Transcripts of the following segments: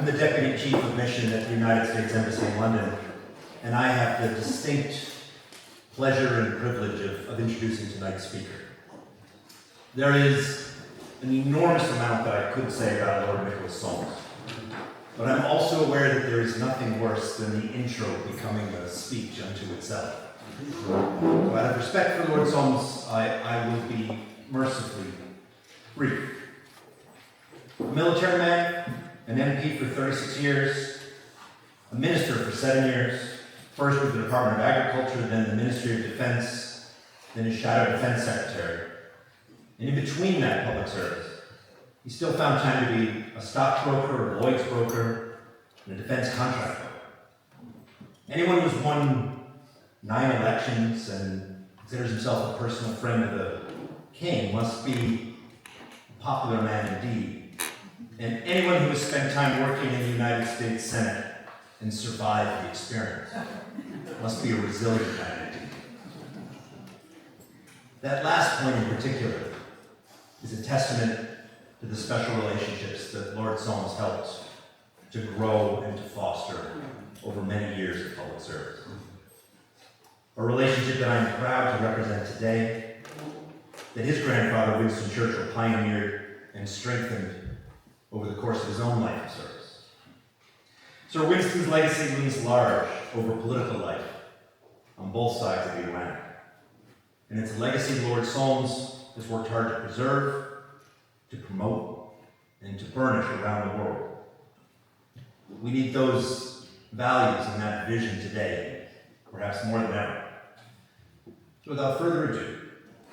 I'm the Deputy Chief of Mission at the United States Embassy in London, and I have the distinct pleasure and privilege of introducing tonight's speaker. There is an enormous amount that I could say about Lord Soames, but I'm also aware that there is nothing worse than the intro becoming a speech unto itself. So out of respect for Lord Soames, I will be mercifully brief. A military man, an MP for 36 years, a minister for 7 years, first with the Department of Agriculture, then the Ministry of Defense, then as Shadow Defense Secretary. And in between that public service, he still found time to be a stockbroker, a Lloyd's broker, and a defense contractor. Anyone who's won 9 elections and considers himself a personal friend of the king must be a popular man indeed. And anyone who has spent time working in the United States Senate and survived the experience must be a resilient man indeed. That last point in particular is a testament to the special relationships that Lord Soames helped to grow and to foster over many years of public service. A relationship that I'm proud to represent today, that his grandfather, Winston Churchill, pioneered and strengthened over the course of his own life of service. Sir Winston's legacy looms large over political life on both sides of the Atlantic. And it's a legacy Lord Soames has worked hard to preserve, to promote, and to burnish around the world. We need those values and that vision today, perhaps more than ever. So without further ado,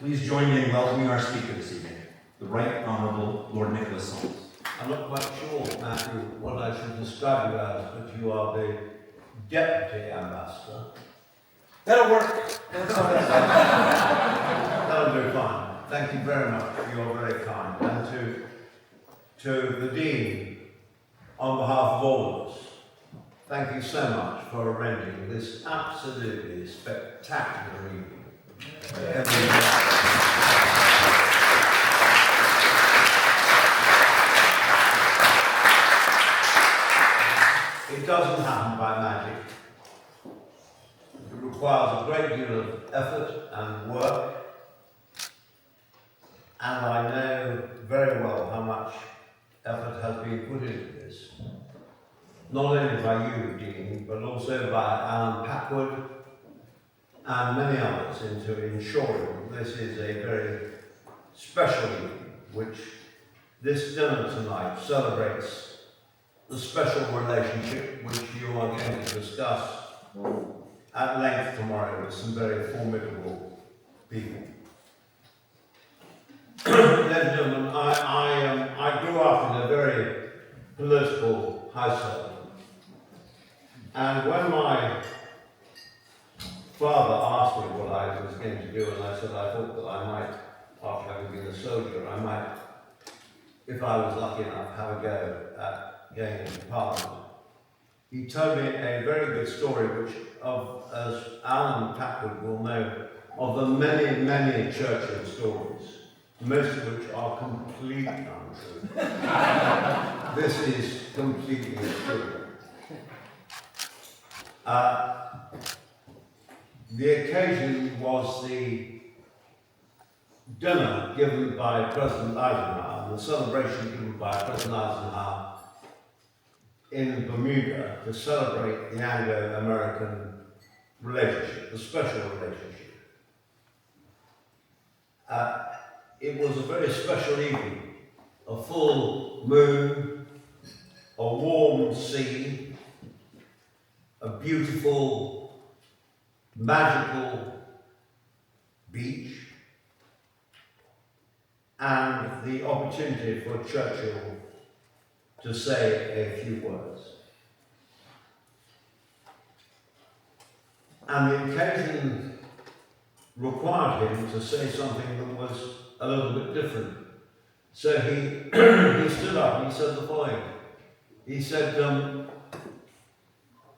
please join me in welcoming our speaker this evening, the Right Honourable Lord Soames. I'm not quite sure, Matthew, what I should describe you as, but you are the Deputy Ambassador. That'll work. That'll do fine. Thank you very much. You're very kind. And to the Dean, on behalf of all of us, thank you so much for arranging this absolutely spectacular evening. It doesn't happen by magic. It requires a great deal of effort and work, and I know very well how much effort has been put into this. Not only by you, Dean, but also by Alan Packwood and many others into ensuring this is a very special evening, which this dinner tonight celebrates the special relationship which you are going to discuss at length tomorrow with some very formidable people. Ladies and gentlemen, I grew up in a very political household, and when my father asked me what I was going to do, and I said I thought that I might, after having been a soldier, I might, if I was lucky enough, have a go at going into Parliament. He told me a very good story, which, as Alan Packwood will know, of the many, many Churchill stories, most of which are completely untrue. This is completely true. The occasion was the dinner given by President Eisenhower, the celebration given by President Eisenhower in Bermuda to celebrate the Anglo-American relationship, the special relationship. It was a very special evening, a full moon, a warm sea, a beautiful, magical beach, and the opportunity for Churchill to say a few words. And the occasion required him to say something that was a little bit different. So he stood up and he said the following. He said,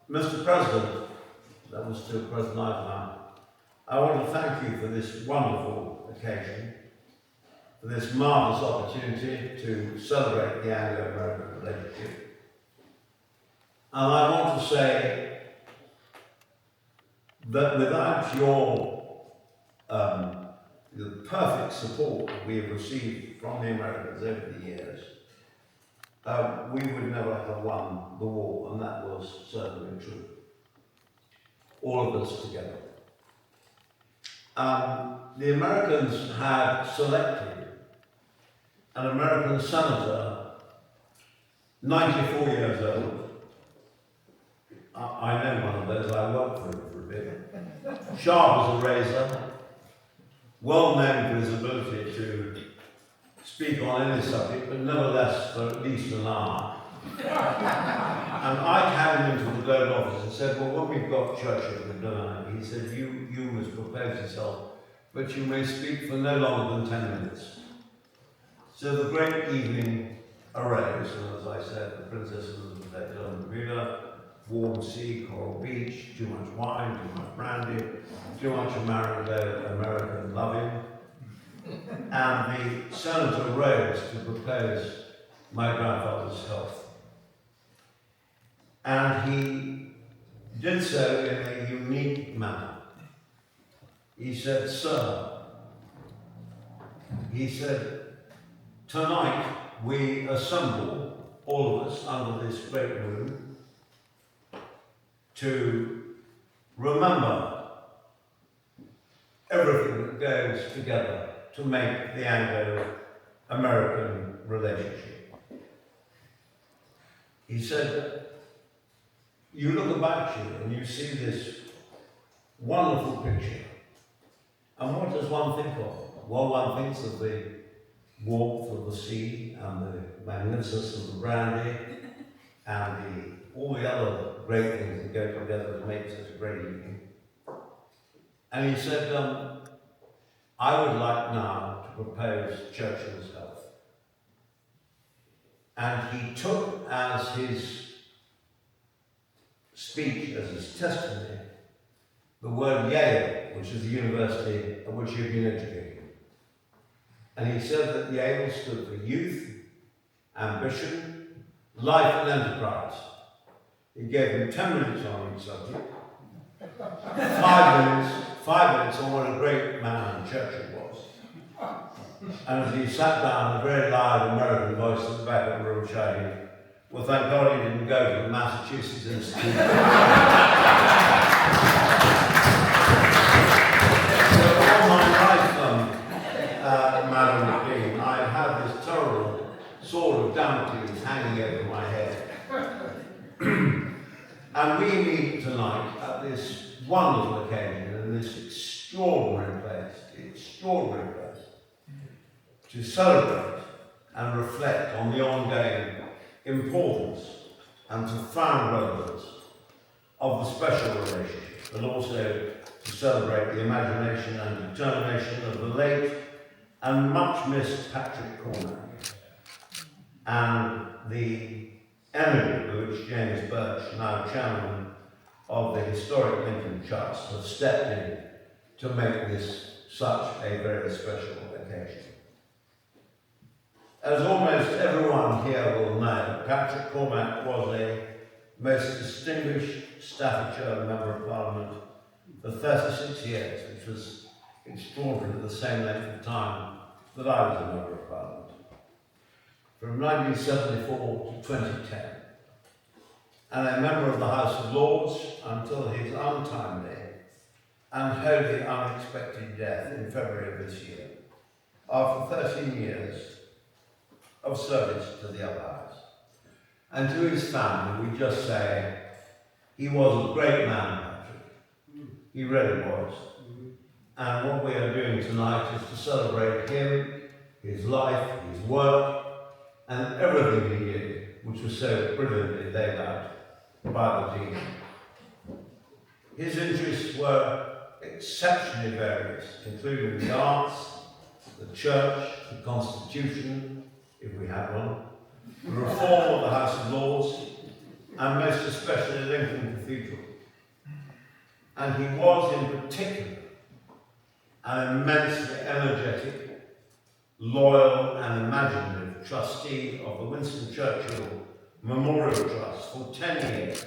Mr. President, that was to President Eisenhower, I want to thank you for this wonderful occasion, for this marvellous opportunity to celebrate the Anglo-American relationship. And I want to say that without the perfect support that we have received from the Americans over the years, we would never have won the war, and that was certainly true. All of us together. The Americans had selected an American senator, 94 years old. I know one of those, I worked for him for a bit. Sharp as a razor, well known for his ability to speak on any subject, but nevertheless for at least an hour. And I came into the Globe office and said, well, when we've got Churchill at dinner, he said, you must propose yourself, but you may speak for no longer than 10 minutes. So the great evening arose, and as I said, the Princess Elizabeth Eton Bermuda, warm sea, coral beach, too much wine, too much brandy, too much American loving. And the senator rose to propose my grandfather's health. And he did so in a unique manner. He said, sir, he said, tonight we assemble, all of us, under this great room, to remember everything that goes together to make the Anglo-American relationship. He said, you look about you and you see this wonderful picture. And what does one think of? Well, one thinks of the warmth of the sea and the magnificence of the brandy and all the other great things that go together to make such a great evening. And he said, I would like now to propose Churchill's health. And he took as his speech, as his testimony, the word Yale, which is the university at which he had been educated. And he said that Yale stood for youth, ambition, life and enterprise. He gave him 10 minutes on each subject, 5 minutes on what a great man Churchill was. And as he sat down, a very loud American voice at the back of the room shouting, well, thank God he didn't go to the Massachusetts Institute. So all my life, Madam Queen, I've had this terrible sword of Damocles hanging over my head. And we meet tonight at this wonderful occasion in this extraordinary place, to celebrate and reflect on the ongoing importance and profound relevance of the special relationship, but also to celebrate the imagination and determination of the late and much missed Patrick Cormack and the energy with which James Birch, now chairman of the historic Lincoln Trust, have stepped in to make this such a very special occasion. As almost everyone here will know, Patrick Cormack was a most distinguished Staffordshire Member of Parliament for 36 years, which was extraordinary, the same length of time that I was a Member of Parliament. From 1974 to 2010, and a member of the House of Lords until his untimely and wholly unexpected death in February of this year, after 13 years of service to the upper house. And to his family, we just say, he was a great man, Patrick. He really was. And what we are doing tonight is to celebrate him, his life, his work, and everything he did, which was so brilliantly laid out by the Dean. His interests were exceptionally various, including the arts, the church, the constitution, if we had one, the reform of the House of Lords, and most especially Lincoln Cathedral. And he was in particular an immensely energetic, loyal and imaginative trustee of the Winston Churchill Memorial Trust for 10 years,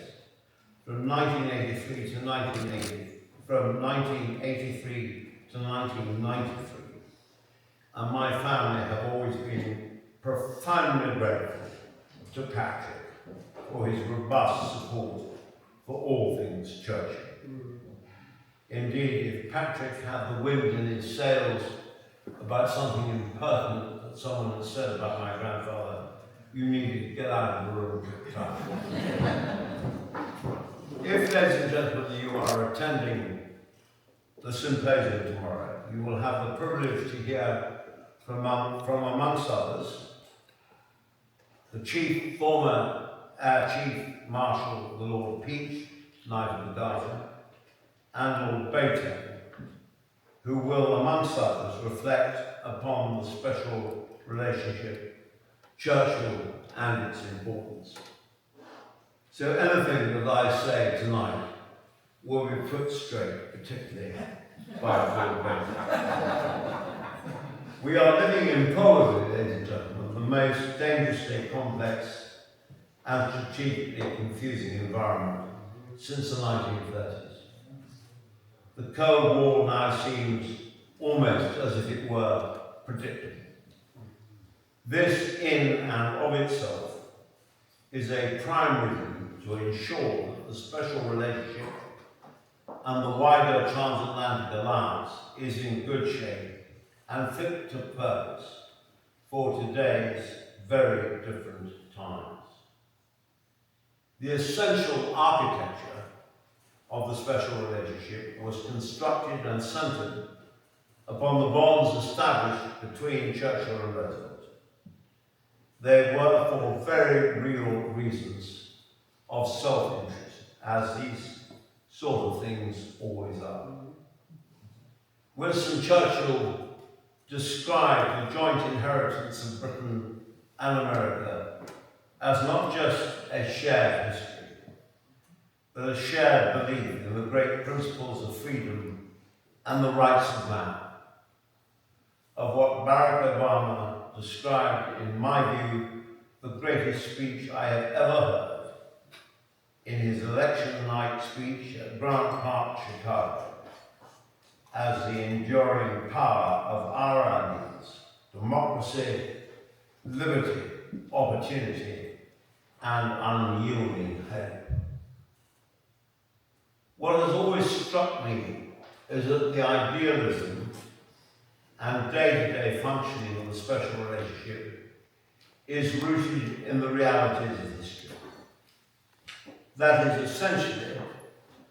from 1983 to 1993, and my family have always been profoundly grateful to Patrick for his robust support for all things Churchill. Indeed, if Patrick had the wind in his sails about something impertinent that someone had said about my grandfather, you needed to get out of the room quick time. If, ladies and gentlemen, you are attending the symposium tomorrow, you will have the privilege to hear from amongst others, the former Air Chief Marshal, the Lord Peach, Knight of the Garter, and Lord Baton, who will, amongst others, reflect upon the special relationship Churchill and its importance. So anything that I say tonight will be put straight, particularly by Lord Baton. We are living in probably, ladies and gentlemen, the most dangerously complex and strategically confusing environment since the 1930s. The Cold War now seems almost as if it were predictable. This in and of itself is a prime reason to ensure that the special relationship and the wider transatlantic alliance is in good shape and fit to purpose for today's very different times. The essential architecture of the special relationship was constructed and centred upon the bonds established between Churchill and Roosevelt. They were for very real reasons of self-interest, as these sort of things always are. Winston Churchill described the joint inheritance of Britain and America as not just a shared history, but a shared belief in the great principles of freedom and the rights of man. Of what Barack Obama described, in my view, the greatest speech I have ever heard, in his election night speech at Grant Park, Chicago, as the enduring power of our ideals: democracy, liberty, opportunity, and unyielding hope. What has always struck me is that the idealism and day-to-day functioning of the special relationship is rooted in the realities of history. That is essentially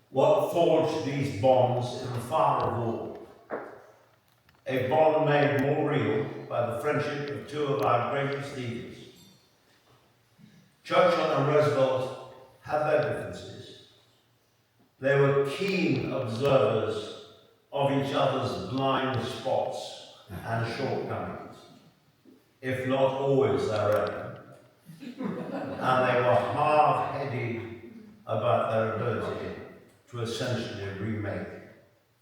what forged these bonds in the fire of war. A bond made more real by the friendship of two of our greatest leaders. Churchill and Roosevelt had their differences. They were keen observers of each other's blind spots and shortcomings, if not always their own. And they were hard-headed about their ability to essentially remake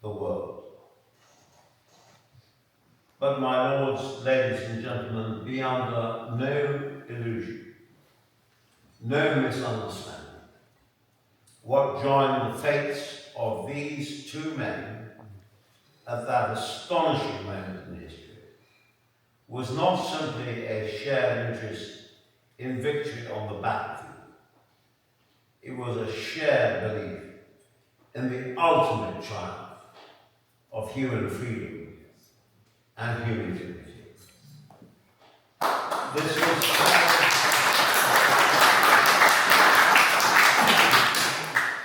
the world. But my lords, ladies and gentlemen, be under no illusion, no misunderstanding. What joined the fates of these two men at that astonishing moment in history was not simply a shared interest in victory on the battlefield. It was a shared belief in the ultimate triumph of human freedom and human dignity.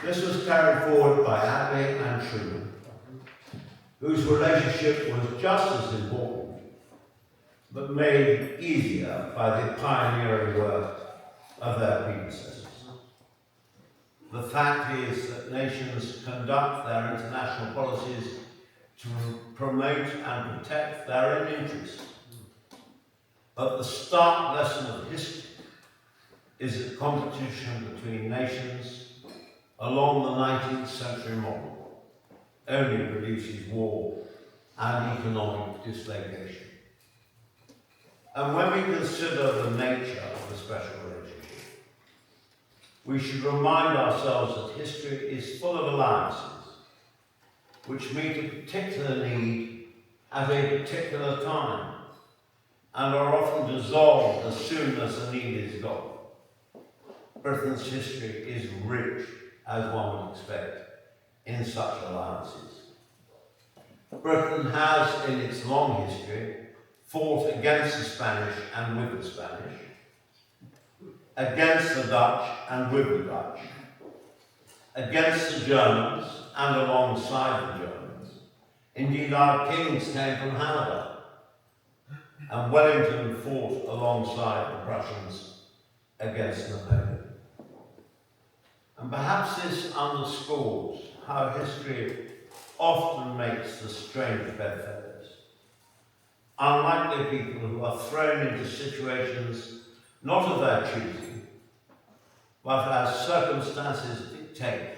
This was carried forward by Attlee and Truman, whose relationship was just as important, but made easier by the pioneering work of their predecessors. The fact is that nations conduct their international policies to promote and protect their own interests. But the stark lesson of history is that competition between nations along the 19th century model only produces war and economic dislocation. And when we consider the nature of the special relationship, we should remind ourselves that history is full of alliances which meet a particular need at a particular time and are often dissolved as soon as the need is gone. Britain's history is rich, as one would expect, in such alliances. Britain has, in its long history, fought against the Spanish and with the Spanish, against the Dutch and with the Dutch, against the Germans and alongside the Germans. Indeed, our kings came from Hanover, and Wellington fought alongside the Prussians against Napoleon. And perhaps this underscores how history often makes the strange bedfellows. Unlikely people who are thrown into situations not of their choosing, but as circumstances dictate.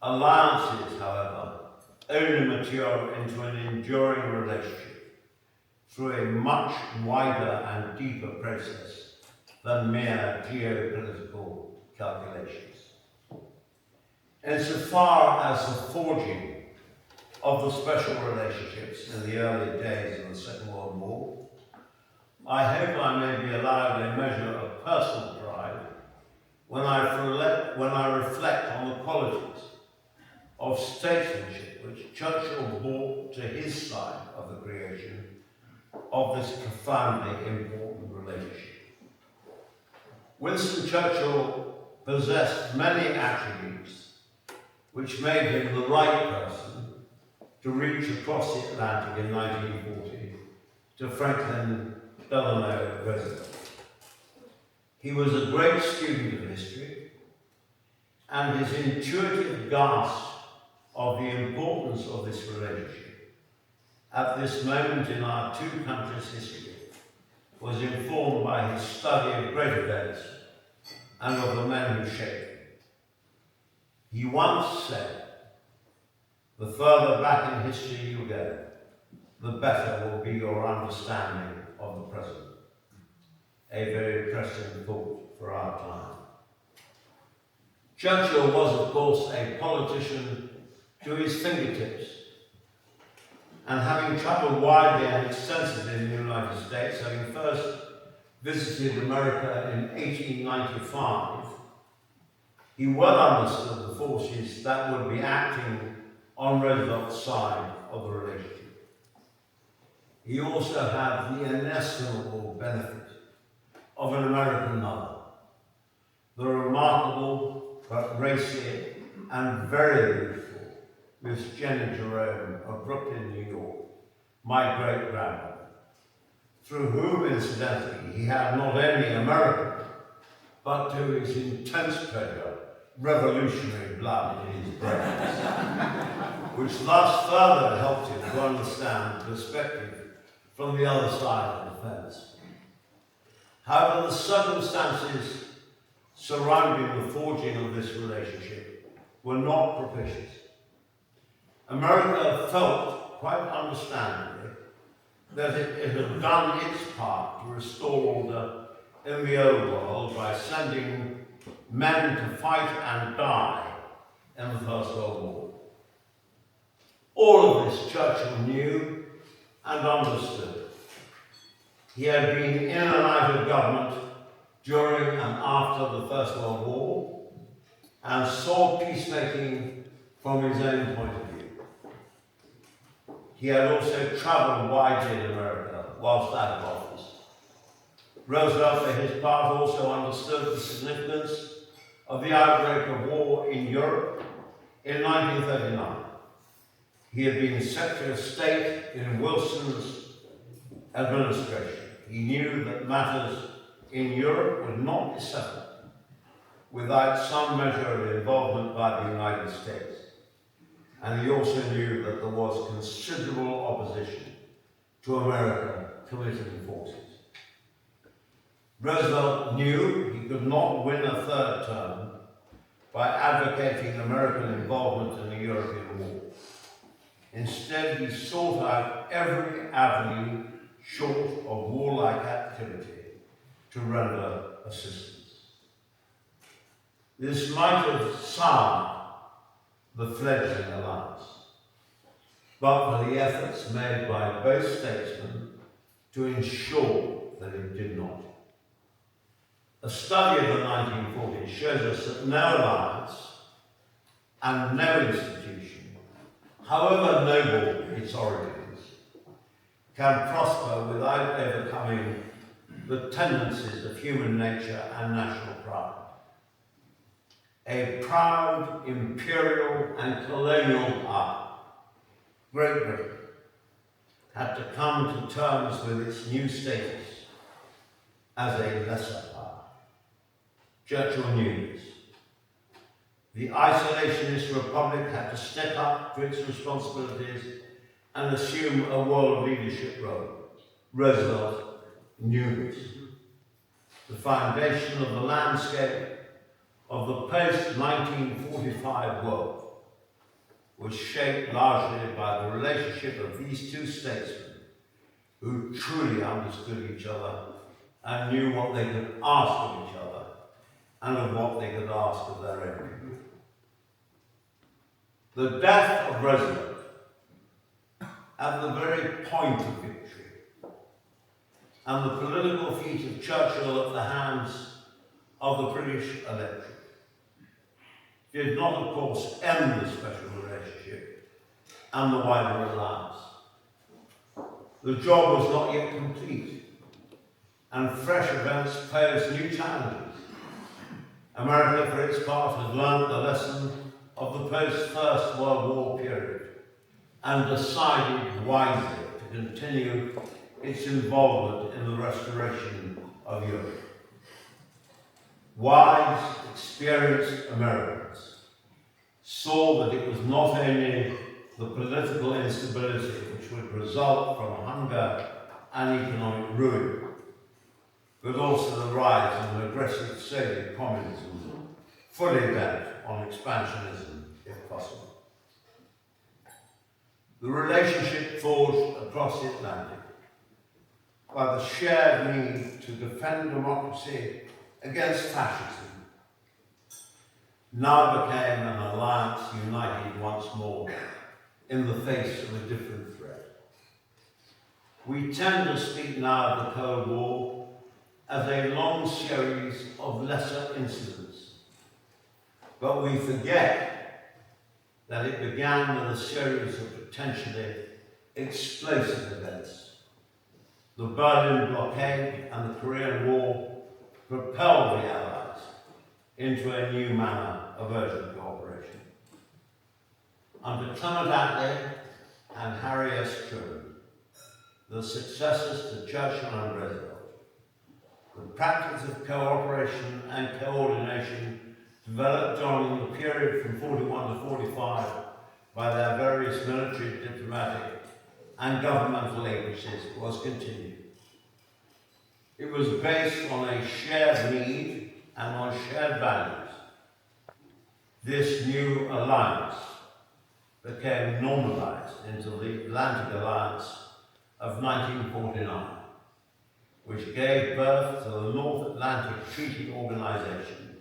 Alliances, however, only mature into an enduring relationship through a much wider and deeper process than mere geopolitical calculations. Insofar as the forging of the special relationships in the early days of the Second World War, I hope I may be allowed a measure of personal pride when I reflect on the qualities of statesmanship which Churchill brought to his side of the creation of this profoundly important relationship. Winston Churchill possessed many attributes which made him the right person to reach across the Atlantic in 1940 to Franklin Delano Roosevelt. He was a great student of history, and his intuitive grasp of the importance of this relationship at this moment in our two countries' history was informed by his study of great events and of the men who shaped them. He once said, "The further back in history you go, the better will be your understanding of the present." A very pressing thought for our time. Churchill was, of course, a politician to his fingertips, and having travelled widely and extensively in the United States, having first visited America in 1895, he well understood the forces that would be acting on Roosevelt's side of the relationship. He also had the inestimable benefit of an American mother, the remarkable but racy and very beautiful Miss Jenny Jerome of Brooklyn, New York, my great-grandmother, through whom, incidentally, he had not only American, but to his intense pleasure, revolutionary blood in his brains, which thus further helped him to understand perspective from the other side of the fence. However, the circumstances surrounding the forging of this relationship were not propitious. America felt, quite understandably, that it had done its part to restore order in the old world by sending men to fight and die in the First World War. All of this Churchill knew and understood. He had been in and out of government during and after the First World War and saw peacemaking from his own point of view. He had also travelled widely in America whilst out of office. Roosevelt, for his part, also understood the significance of the outbreak of war in Europe in 1939. He had been Secretary of State in Wilson's administration. He knew that matters in Europe would not be settled without some measure of involvement by the United States. And he also knew that there was considerable opposition to America committing forces. Roosevelt knew he could not win a third term by advocating American involvement in the European war. Instead, he sought out every avenue short of warlike activity to render assistance. This might have soured the fledgling alliance, but for the efforts made by both statesmen to ensure that it did not. A study of the 1940s shows us that no alliance and no institution, however noble its origins, can prosper without overcoming the tendencies of human nature and national pride. A proud imperial and colonial power, Great Britain, had to come to terms with its new status as a lesser power. Churchill knew this. The isolationist republic had to step up to its responsibilities and assume a world leadership role. Roosevelt knew this. The foundation of the landscape of the post-1945 world was shaped largely by the relationship of these two statesmen who truly understood each other and knew what they could ask of each other and of what they could ask of their enemy. The death of Roosevelt at the very point of victory and the political feat of Churchill at the hands of the British electorate did not, of course, end the special relationship and the wider alliance. The job was not yet complete, and fresh events posed new challenges. America, for its part, had learned the lesson of the post-First World War period and decided wisely to continue its involvement in the restoration of Europe. Wise, experienced Americans saw that it was not only the political instability which would result from hunger and economic ruin, but also the rise of an aggressive Soviet communism, fully bent on expansionism if possible. The relationship forged across the Atlantic by the shared need to defend democracy against fascism now became an alliance united once more in the face of a different threat. We tend to speak now of the Cold War as a long series of lesser incidents, but we forget that it began with a series of potentially explosive events. The Berlin blockade and the Korean War propelled the Allies into a new manner of urgent cooperation. Under Clement Attlee and Harry S. Truman, the successors to Churchill and Roosevelt, the practice of cooperation and coordination developed during the period from 41 to 45 by their various military, diplomatic and governmental agencies was continued. It was based on a shared need and on shared values. This new alliance became normalized into the Atlantic Alliance of 1949, which gave birth to the North Atlantic Treaty Organization,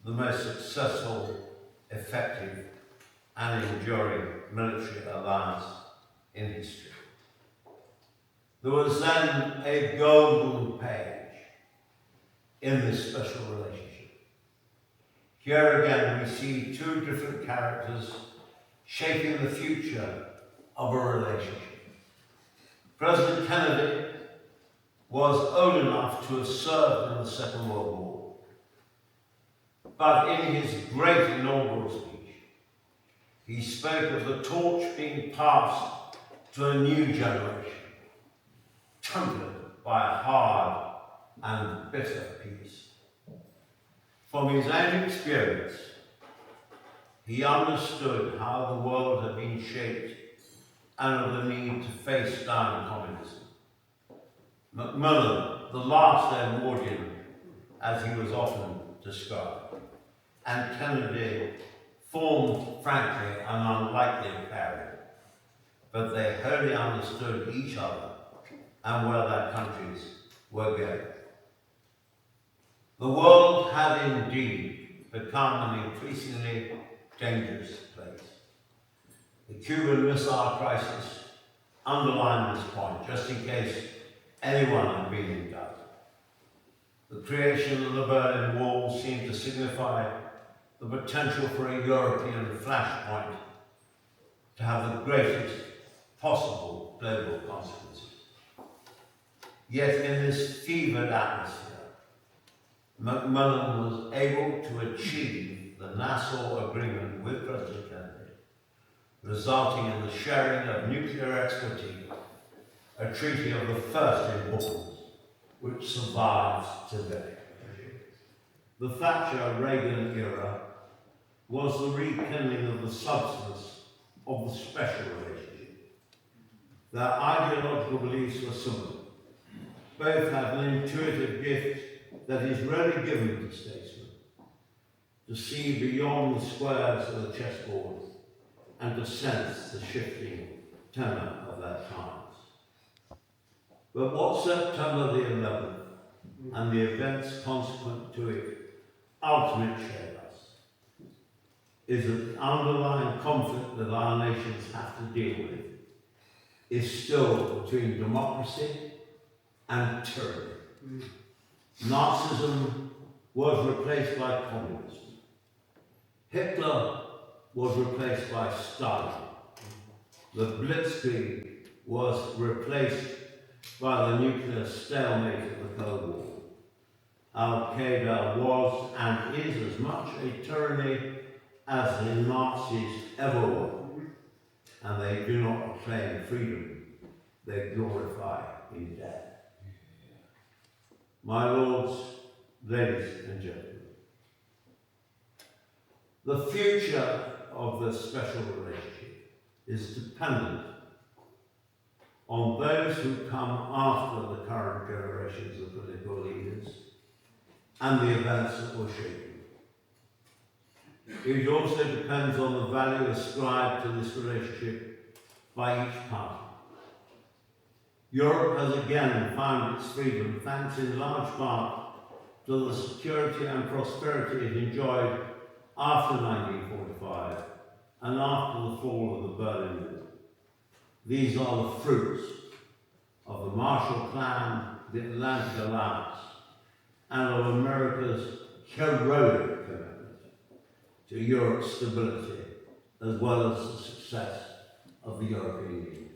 the most successful, effective, and enduring military alliance in history. There was then a golden page in this special relationship. Here again we see two different characters shaping the future of a relationship. President Kennedy was old enough to have served in the Second World War, but in his great inaugural speech, he spoke of the torch being passed to a new generation, tempered by a hard and bitter peace. From his own experience, he understood how the world had been shaped and of the need to face down communism. Macmillan, the last Edwardian, as he was often described, and Kennedy formed, frankly, an unlikely pairing, but they wholly understood each other and where their countries were going. The world had indeed become an increasingly dangerous place. The Cuban Missile Crisis underlined this point, just in case anyone had been in doubt. The creation of the Berlin Wall seemed to signify the potential for a European flashpoint to have the greatest possible global consequences. Yet in this fevered atmosphere, Macmillan was able to achieve the Nassau Agreement with President Kennedy, resulting in the sharing of nuclear expertise, a treaty of the first importance, which survives today. The Thatcher-Reagan era was the rekindling of the substance of the special relationship. Their ideological beliefs were similar. Both had an intuitive gift that is rarely given to statesmen, to see beyond the squares of the chessboard and to sense the shifting tenor of their times. But what September the 11th and the events consequent to it ultimately showed us is that the underlying conflict that our nations have to deal with is still between democracy and tyranny. Nazism was replaced by communism. Hitler was replaced by Stalin. The Blitzkrieg was replaced by the nuclear stalemate of the Cold War. Al-Qaeda was and is as much a tyranny as the Nazis ever were. And they do not proclaim freedom, they glorify in death. My lords, ladies and gentlemen, the future of this special relationship is dependent on those who come after the current generations of political leaders and the events that will shape them. It also depends on the value ascribed to this relationship by each party. Europe has again found its freedom thanks in large part to the security and prosperity it enjoyed after 1945 and after the fall of the Berlin Wall. These are the fruits of the Marshall Plan, the Atlantic Alliance, and of America's heroic commitment to Europe's stability as well as the success of the European Union.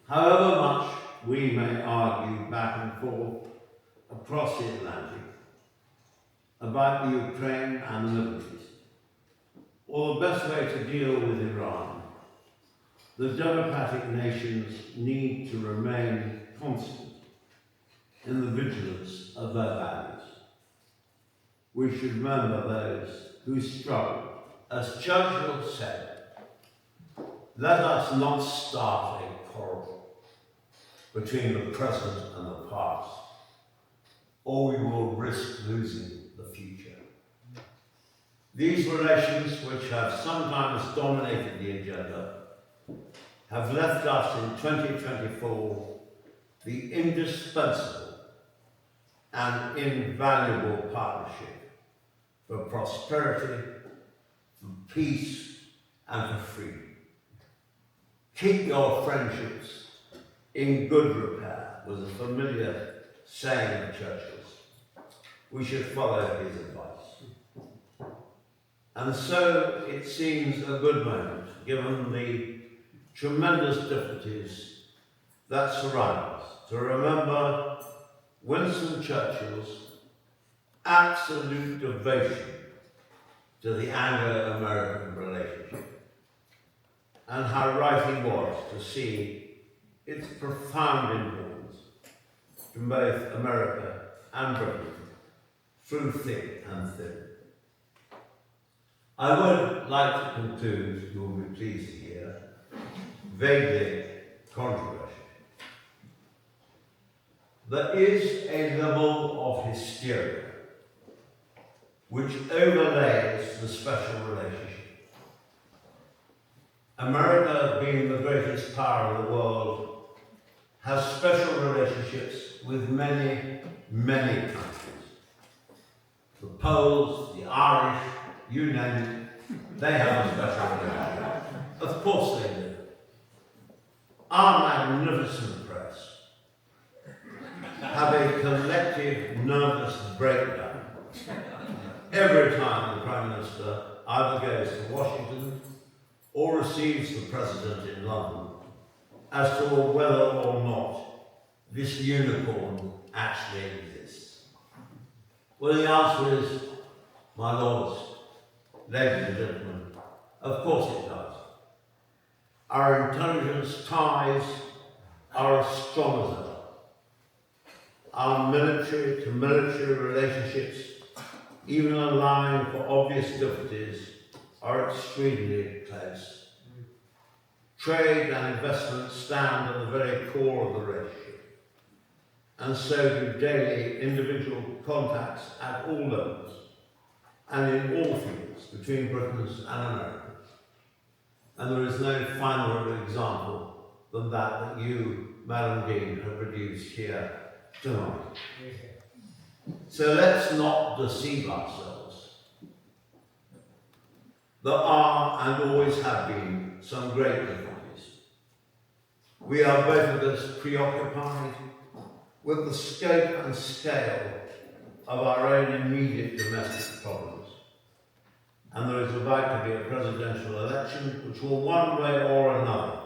However much we may argue back and forth across the Atlantic about the Ukraine and the Middle East, or the best way to deal with Iran, the democratic nations need to remain constant in the vigilance of their values. We should remember those who struggle. As Churchill said, let us not start a quarrel between the present and the past, or we will risk losing the future. These relations, which have sometimes dominated the agenda, have left us in 2024 the indispensable and invaluable partnership for prosperity, for peace, and for freedom. Keep your friendships in good repair was a familiar saying of Churchill's. We should follow his advice. And so it seems a good moment, given the tremendous difficulties that surround us, to remember Winston Churchill's absolute devotion to the Anglo-American relationship, and how right he was to see its profound influence to both America and Britain through thick and thin. I would like to conclude, you will be pleased to hear, vaguely controversial. There is a level of hysteria which overlays the special relationship. America, being the greatest power in the world, has special relationships with many, many countries. the Poles, the Irish, you name it, they have a special relationship. Of course they do. Our magnificent press have a collective nervous breakdown every time the Prime Minister either goes to Washington or receives the President in London as to whether or not this unicorn actually exists. Well, the answer is, my lords, ladies and gentlemen, of course it does. Our intelligence ties are as strong as ever. Our military to military relationships, even allowing for obvious difficulties, are extremely close. Trade and investment stand at the very core of the relationship, and so do daily individual contacts at all levels and in all fields between Britons and Americans. And there is no finer example than that you, Madam Dean, have produced here tonight. So let's not deceive ourselves. There are and always have been some great difficulties. We are both of us preoccupied with the scope and scale of our own immediate domestic problems. And there is about to be a presidential election which will one way or another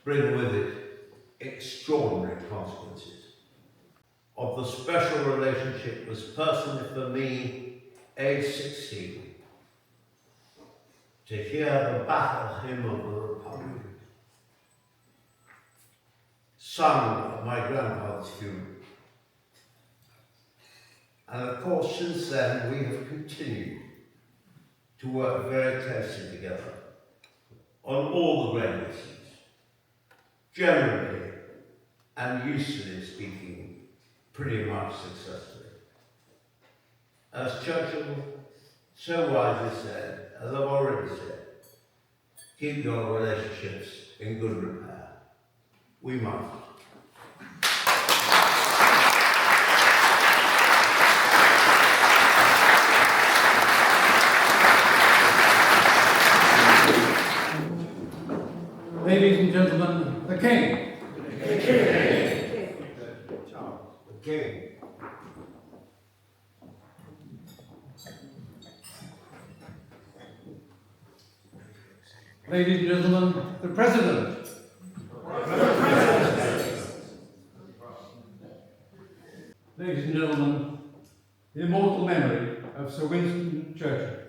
bring with it extraordinary consequences. Of the special relationship was personally for me, age 16, to hear the battle hymn of the Republic sung at my grandfather's funeral. And of course, since then, we have continued to work very closely together on all the great issues, generally and usefully speaking, pretty much successfully. As Churchill so wisely said, as I've already said, keep your relationships in good repair. We must. Ladies and gentlemen, the King. The King. The King. Ladies and gentlemen, the President. Ladies and gentlemen, the immortal memory of Sir Winston Churchill.